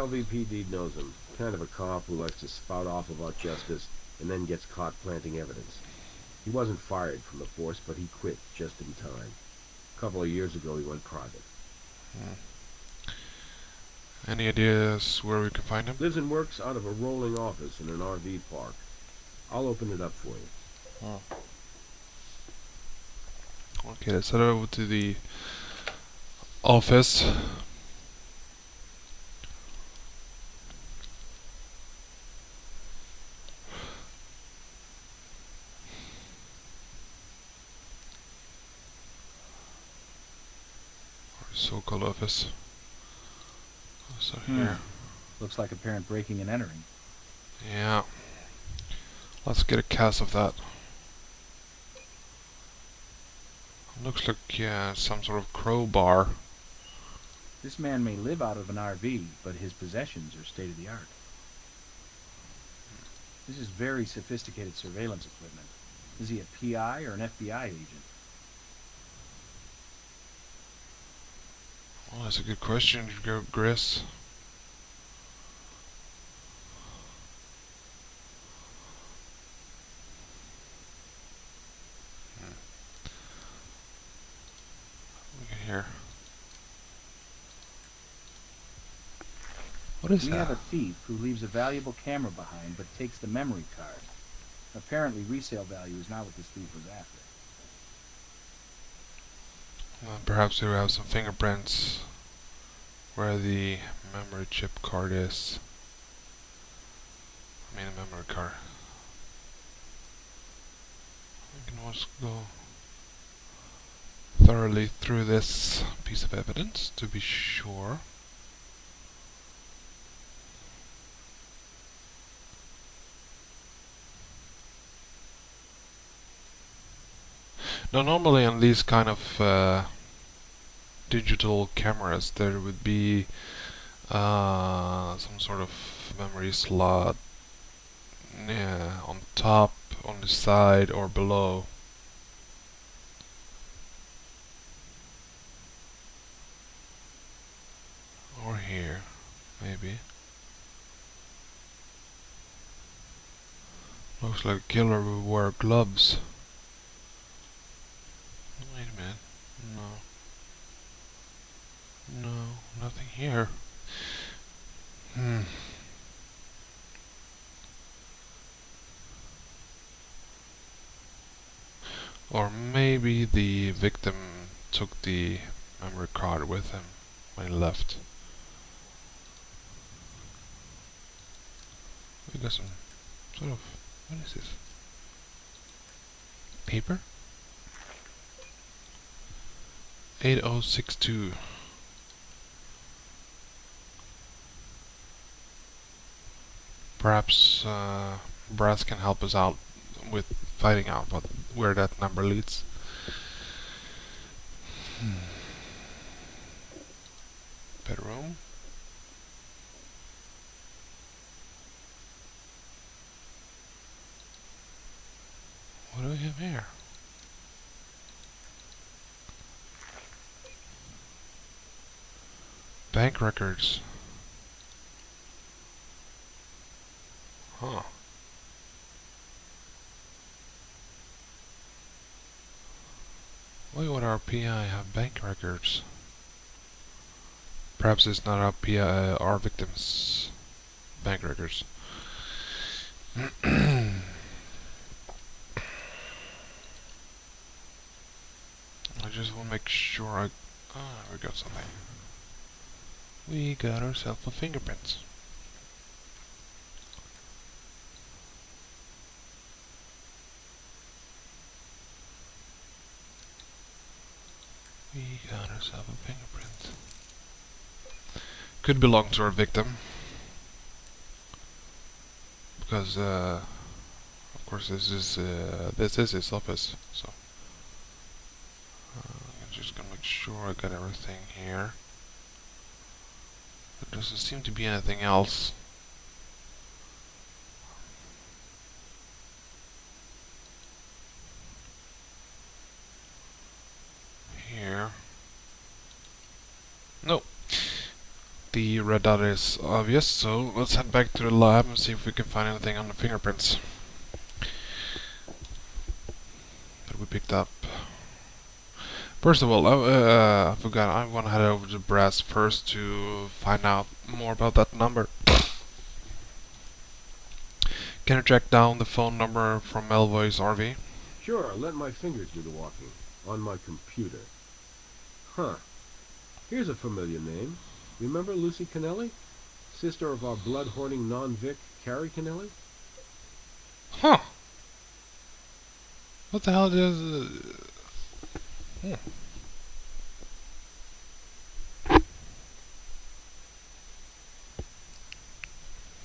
LVPD knows him. Kind of a cop who likes to spout off about justice and then gets caught planting evidence. He wasn't fired from the force, but he quit just in time. A couple of years ago, he went private. Any ideas where we can find him? Lives and works out of a rolling office in an RV park. I'll open it up for you. Okay, let's head over to the office. Or so-called office. So here. Looks like apparent breaking and entering. Yeah. Let's get a cast of that. Looks like, yeah, some sort of crowbar. This man may live out of an RV, but his possessions are state-of-the-art. This is very sophisticated surveillance equipment. Is he a PI or an FBI agent? Well, that's a good question, Gris. Look at here. What is We that? have a thief who leaves a valuable camera behind, but takes the memory card. Apparently, resale value is not what this thief was after. Perhaps we have some fingerprints where the memory chip card is. I mean, a memory card. We can also go thoroughly through this piece of evidence to be sure. Now, normally on these kind of digital cameras, there would be some sort of memory slot on top, on the side, or below. Or here, maybe. Looks like a killer will wear gloves. Wait a minute. No, nothing here. Or maybe the victim took the memory card with him when he left. We got some sort of, what is this? Paper? 8062. Perhaps Brass can help us out with finding out where that number leads. Bedroom. What do we have here? Bank records. Huh. Why would our PI have bank records? Perhaps it's not our PI, our victims' bank records. I just want to make sure we got something. We got ourselves a fingerprints. We got ourselves a fingerprint. Could belong to our victim. Because, of course, this is his office, so I'm just gonna make sure I got everything here. There doesn't seem to be anything else. Here. No. the red dot is obvious, so let's head back to the lab and see if we can find anything on the fingerprints that we picked up. First of all, I forgot, I want to head over to Brass first to find out more about that number. Can you track down the phone number from Melvoy's RV? Sure, let my fingers do the walking. On my computer. Huh. Here's a familiar name. Remember Lucy Kennelly? Sister of our blood-hoarding non-Vic, Carrie Kennelly? Huh. What the hell does...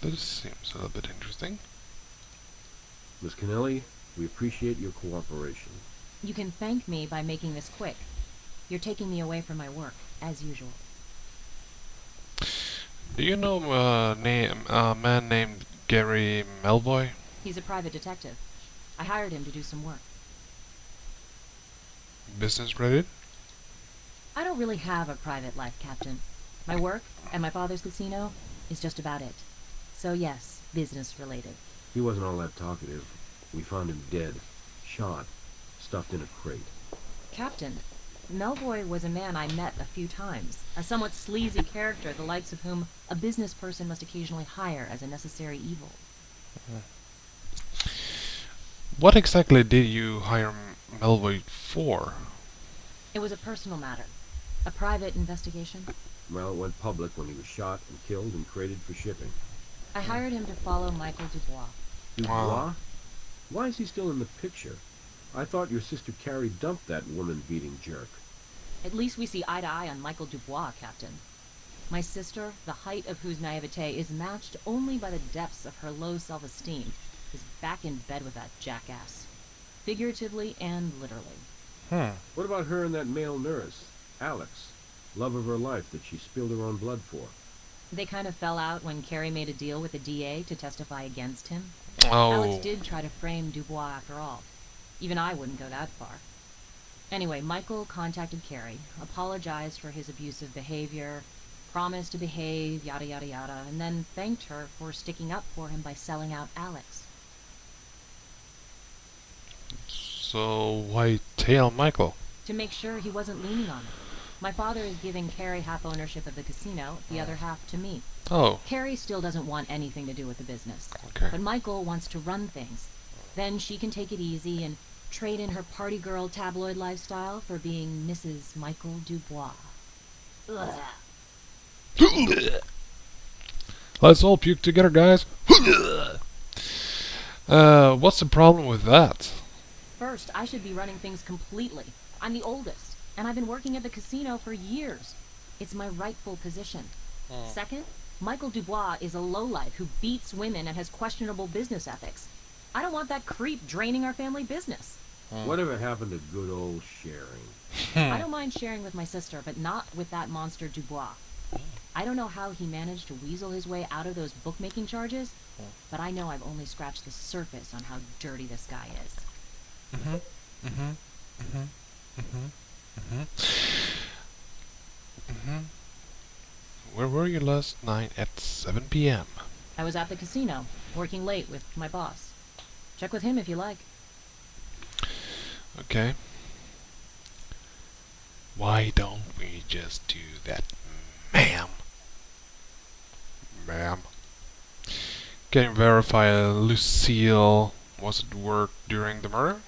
This seems a little bit interesting. Miss Kennelly, we appreciate your cooperation. You can thank me by making this quick. You're taking me away from my work, as usual. Do you know a man named Gary Melvoy? He's a private detective. I hired him to do some work. Business related? I don't really have a private life, Captain. My work and my father's casino is just about it. So yes, business related. He wasn't all that talkative. We found him dead, shot, stuffed in a crate. Captain, Melvoy was a man I met a few times, a somewhat sleazy character, the likes of whom a business person must occasionally hire as a necessary evil. What exactly did you hire Melvoy for? It was a personal matter. A private investigation. Well, it went public when he was shot and killed and crated for shipping. I hired him to follow Michael Dubois. Dubois? Why is he still in the picture? I thought your sister Carrie dumped that woman-beating jerk. At least we see eye to eye on Michael Dubois, Captain. My sister, the height of whose naivete is matched only by the depths of her low self-esteem, is back in bed with that jackass. Figuratively and literally. What about her and that male nurse, Alex? Love of her life that she spilled her own blood for. They kind of fell out when Carrie made a deal with the DA to testify against him. Oh. Alex did try to frame Dubois after all. Even I wouldn't go that far. Anyway, Michael contacted Carrie, apologized for his abusive behavior, promised to behave, yada yada yada, and then thanked her for sticking up for him by selling out Alex. So why tail Michael? To make sure he wasn't leaning on it. My father is giving Carrie half ownership of the casino, the other half to me. Oh, Carrie still doesn't want anything to do with the business. okay. But Michael wants to run things. Then she can take it easy and trade in her party girl tabloid lifestyle for being Mrs. Michael Dubois. Ugh. Let's all puke together, guys. What's the problem with that? First, I should be running things completely. I'm the oldest, and I've been working at the casino for years. It's my rightful position. Second, Michael Dubois is a lowlife who beats women and has questionable business ethics. I don't want that creep draining our family business. Whatever happened to good old sharing? I don't mind sharing with my sister, but not with that monster Dubois. I don't know how he managed to weasel his way out of those bookmaking charges, but I know I've only scratched the surface on how dirty this guy is. Where were you last night at 7 p.m.? I was at the casino, working late with my boss. Check with him if you like. Okay. Why don't we just do that, ma'am? Ma'am. Can you verify Lucille was at work during the murder?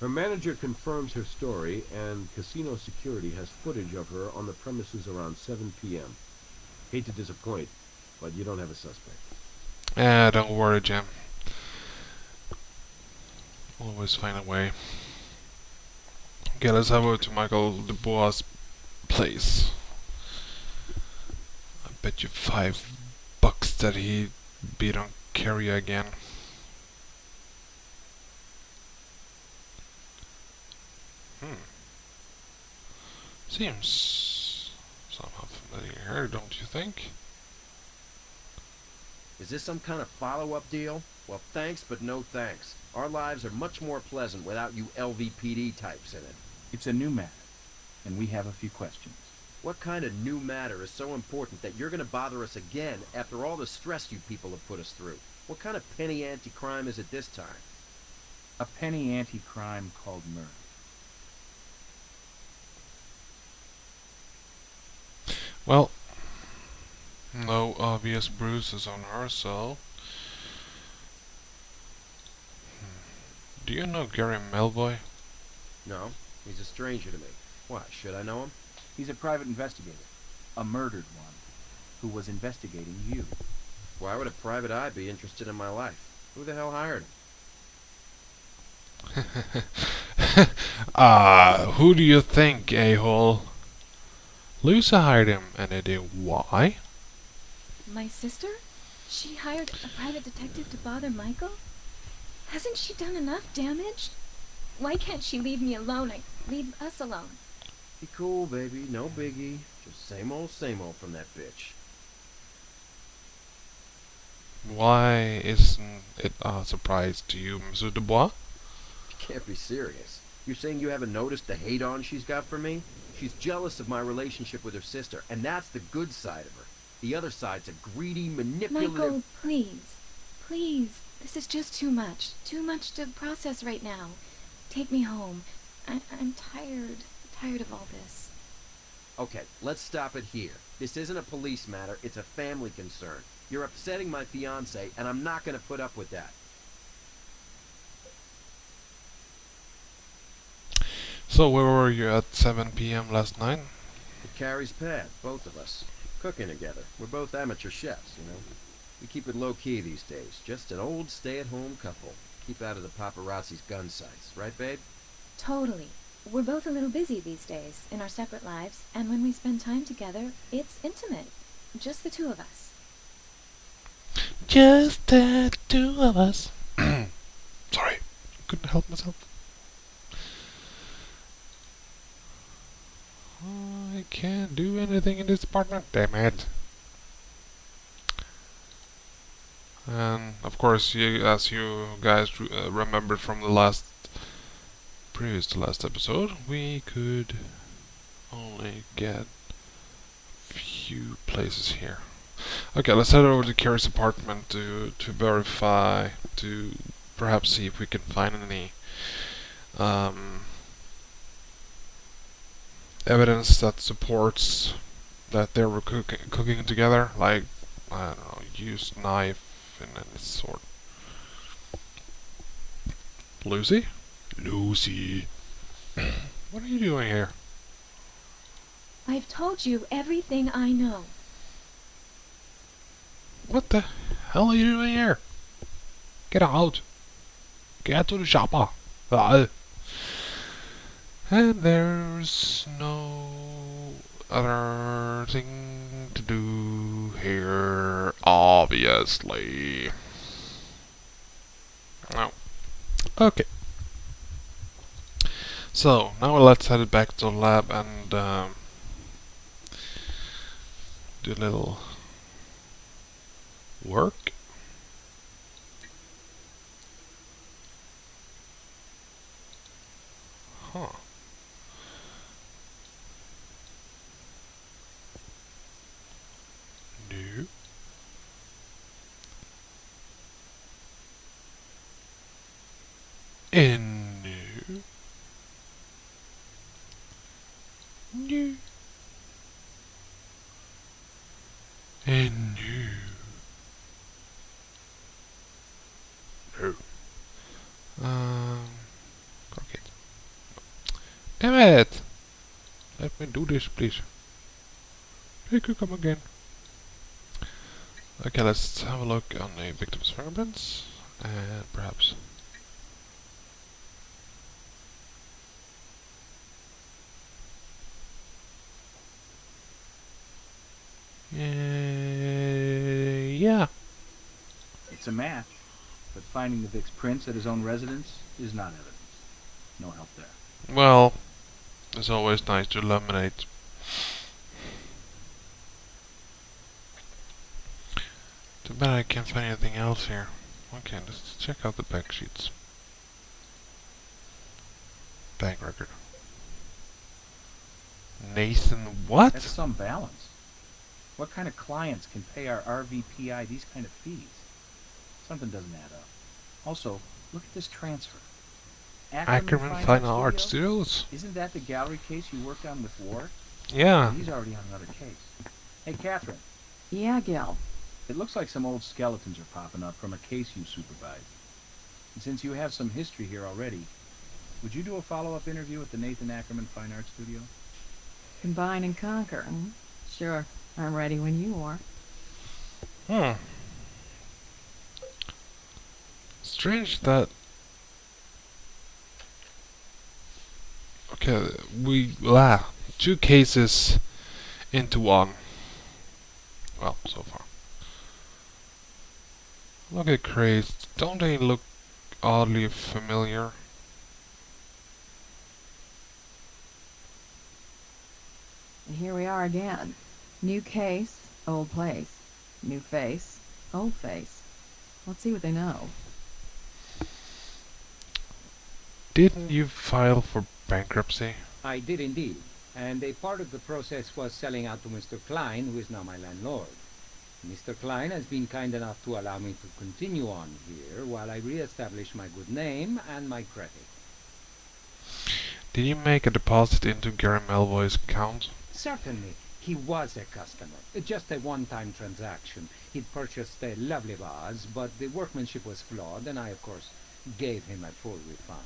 Her manager confirms her story, and casino security has footage of her on the premises around 7 p.m. Hate to disappoint, but you don't have a suspect. Don't worry, Jim. Always find a way. Okay, let's have over to Michael Dubois' place. I bet you $5 that he beat on Carrie again. Seems somehow familiar, don't you think? Is this some kind of follow-up deal? Well, thanks, but no thanks. Our lives are much more pleasant without you LVPD types in it. It's a new matter, and we have a few questions. What kind of new matter is so important that you're gonna bother us again after all the stress you people have put us through? What kind of penny anti-crime is it this time? A penny anti-crime called murder. Well, no obvious bruises on her, so... Do you know Gary Melboy? No, he's a stranger to me. Why, should I know him? He's a private investigator. A murdered one. Who was investigating you. Why would a private eye be interested in my life? Who the hell hired him? Who do you think, a-hole? Lucy hired him, and they did why? My sister? She hired a private detective to bother Michael? Hasn't she done enough damage? Why can't she leave me alone? Leave us alone. Be cool, baby. No biggie. Just same old from that bitch. Why isn't it a surprise to you, Monsieur Dubois? You can't be serious. You're saying you haven't noticed the hate-on she's got for me? She's jealous of my relationship with her sister, and that's the good side of her. The other side's a greedy, manipulative... Michael, please. Please. This is just too much. Too much to process right now. Take me home. I'm tired. Tired of all this. Okay, let's stop it here. This isn't a police matter, it's a family concern. You're upsetting my fiancé, and I'm not gonna put up with that. So where were you at 7 p.m. last night? At Carrie's pad, both of us. Cooking together. We're both amateur chefs, you know. We keep it low-key these days. Just an old stay-at-home couple. Keep out of the paparazzi's gun sights. Right, babe? Totally. We're both a little busy these days in our separate lives, and when we spend time together, it's intimate. Just the two of us. Just the two of us. Sorry, couldn't help myself. I can't do anything in this apartment, damn it. And of course, as you guys remembered from the previous to last episode, we could only get few places here. Okay, let's head over to Carrie's apartment to verify, to perhaps see if we can find any evidence that supports that they were cooking together, like, I don't know, used knife and any sort. Lucy? Lucy. What are you doing here? I've told you everything I know. What the hell are you doing here? Get out. Get to the shopper. And there's no other thing to do here, obviously. No. Okay. So, now let's head back to the lab and do a little work. Huh. No. And no. No. And no. No. Okay. Damn it! Let me do this, please. You could come again. Okay, let's have a look on the victim's fingerprints, and perhaps... yeah. It's a match, but finding the Vic's prints at his own residence is not evidence. No help there. Well, it's always nice to eliminate. Too bad I can't find anything else here. Okay, let's check out the back sheets. Bank record. Nathan, what? That's some balance. What kind of clients can pay our RVPI these kind of fees? Something doesn't add up. Also, look at this transfer. Ackerman Fine Art Studios? Isn't that the gallery case you worked on with Ward? Yeah. He's already on another case. Hey, Catherine. Yeah, Gil. It looks like some old skeletons are popping up from a case you supervised. And since you have some history here already, would you do a follow-up interview at the Nathan Ackerman Fine Art Studio? Combine and conquer. Sure. I'm ready when you are. Strange that... Okay, two cases into one. Well, so far. Look at crates. Don't they look oddly familiar? And here we are again. New case, old place. New face, old face. Let's see what they know. Didn't you file for bankruptcy? I did indeed, and a part of the process was selling out to Mr. Klein, who is now my landlord. Mr. Klein has been kind enough to allow me to continue on here while I re-establish my good name and my credit. Did you make a deposit into Gary Melvoy's account? Certainly, he was a customer. Just a one-time transaction. He'd purchased a lovely vase, but the workmanship was flawed, and I, of course, gave him a full refund.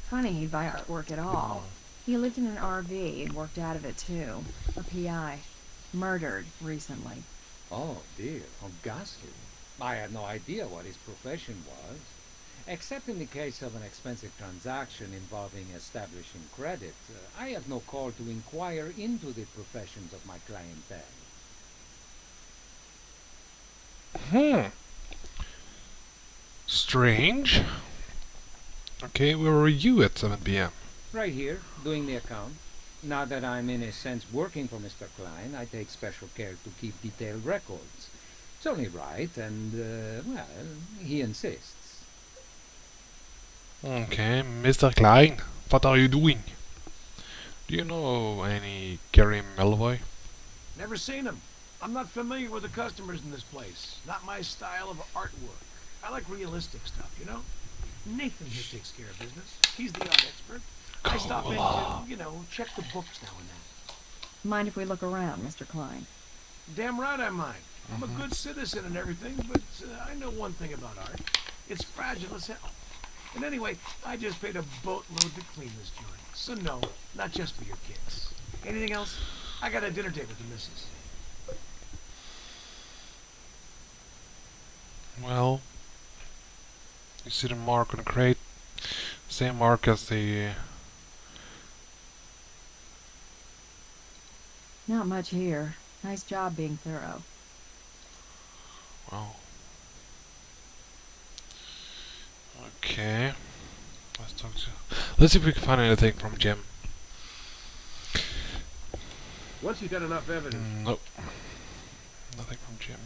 Funny he'd buy artwork at all. He lived in an RV and worked out of it too. A PI. Murdered recently. Oh dear, how ghastly. I had no idea what his profession was. Except in the case of an expensive transaction involving establishing credit, I have no call to inquire into the professions of my clientele. Strange. Okay, where were you at 7 p.m.? Right here, doing the account. Now that I'm in a sense working for Mr. Klein, I take special care to keep detailed records. It's only right, and, well, he insists. Okay, Mr. Klein, what are you doing? Do you know any Gary Melvoy? Never seen him. I'm not familiar with the customers in this place. Not my style of artwork. I like realistic stuff, you know? Nathan here takes care of business. He's the art expert. I stop in to, you know, check the books now and then. Mind if we look around, Mr. Klein? Damn right I mind. I'm a good citizen and everything, but I know one thing about art. It's fragile as hell. And anyway, I just paid a boatload to clean this joint. So no, not just for your kicks. Anything else? I got a dinner date with the missus. Well, you see the mark on the crate? Same mark as the... Not much here. Nice job being thorough. Well... Okay... Let's talk to... Let's see if we can find anything from Jim. Once you've got enough evidence, Nope. Nothing from Jim.